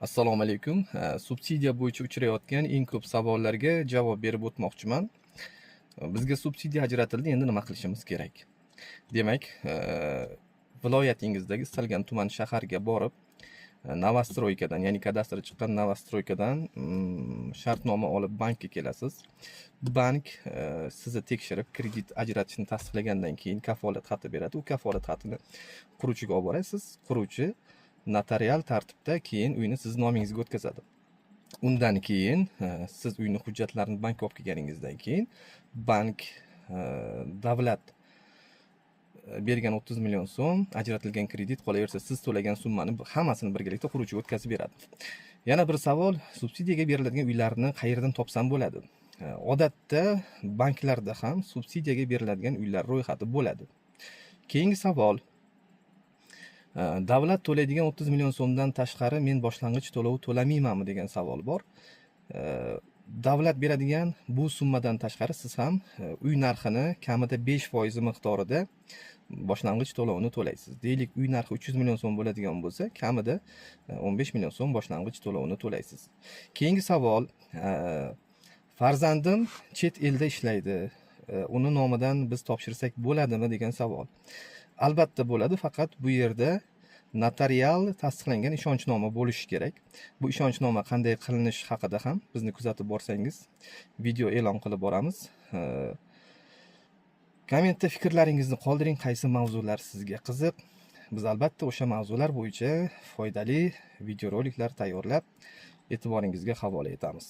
Assalomu alaykum. Subsidiya bo'yicha uchrayotgan eng ko'p savollarga javob berib o'tmoqchiman. Bizga subsidiya ajratildi, endi nima qilishimiz kerak? Demak, viloyatingizdagi istalgan tuman shaharga borib, Novostroykadan, ya'ni kadastri chiqqan Novostroykadan shartnoma olib bankka kelasiz. Bank sizni tekshirib, kredit ajratishni tasdiqlagandan keyin kafolat xati beradi. U kafolat xatini quruvchiga olib borasiz. Quruvchi notarial tartibda keyin uyni siz nomingizga o'tkazadi. Undan keyin siz uyni hujjatlarini bankka olib kelganingizdan keyin bank davlat bergan 30 million so'm ajratilgan kredit qolaversa, siz to'lagan summani hammasini birgalikda quruvchiga o'tkazib beradi. Yana bir savol, subsidiyaga beriladigan uylarni qayerdan topsam bo'ladi? Odatda banklarda ham subsidiyaga beriladigan uylar ro'yxati bo'ladi. Keyingi savol, davlat to'laydigan 30 million so'mdan tashqari men boshlang'ich to'lov to'lamaymanmi degan savol bor. Davlat beradigan bu summadan tashqari siz ham uy narxini kamida 5% miqdorida boshlang'ich to'lovini to'laysiz. Deylik, uy narxi 300 million so'm bo'ladigan bo'lsa, kamida 15 million so'm boshlang'ich to'lovini to'laysiz. Keyingi savol, farzandim chet elda ishlaydi, uni nomidan biz topshirsak bo'ladimi degan savol. Albatta bo'ladi, faqat bu yerda notarial tasdiqlangan ishonchnoma bo'lishi kerak. Bu ishonchnoma qanday qilinish haqida ham bizni kuzatib borsangiz, video e'lon qilib boramiz. Kommentda fikrlaringizni qoldiring, qaysi mavzular sizga qiziq. Biz albatta o'sha mavzular bo'yicha foydali videoroliklar tayyorlab e'tiboringizga havola etamiz.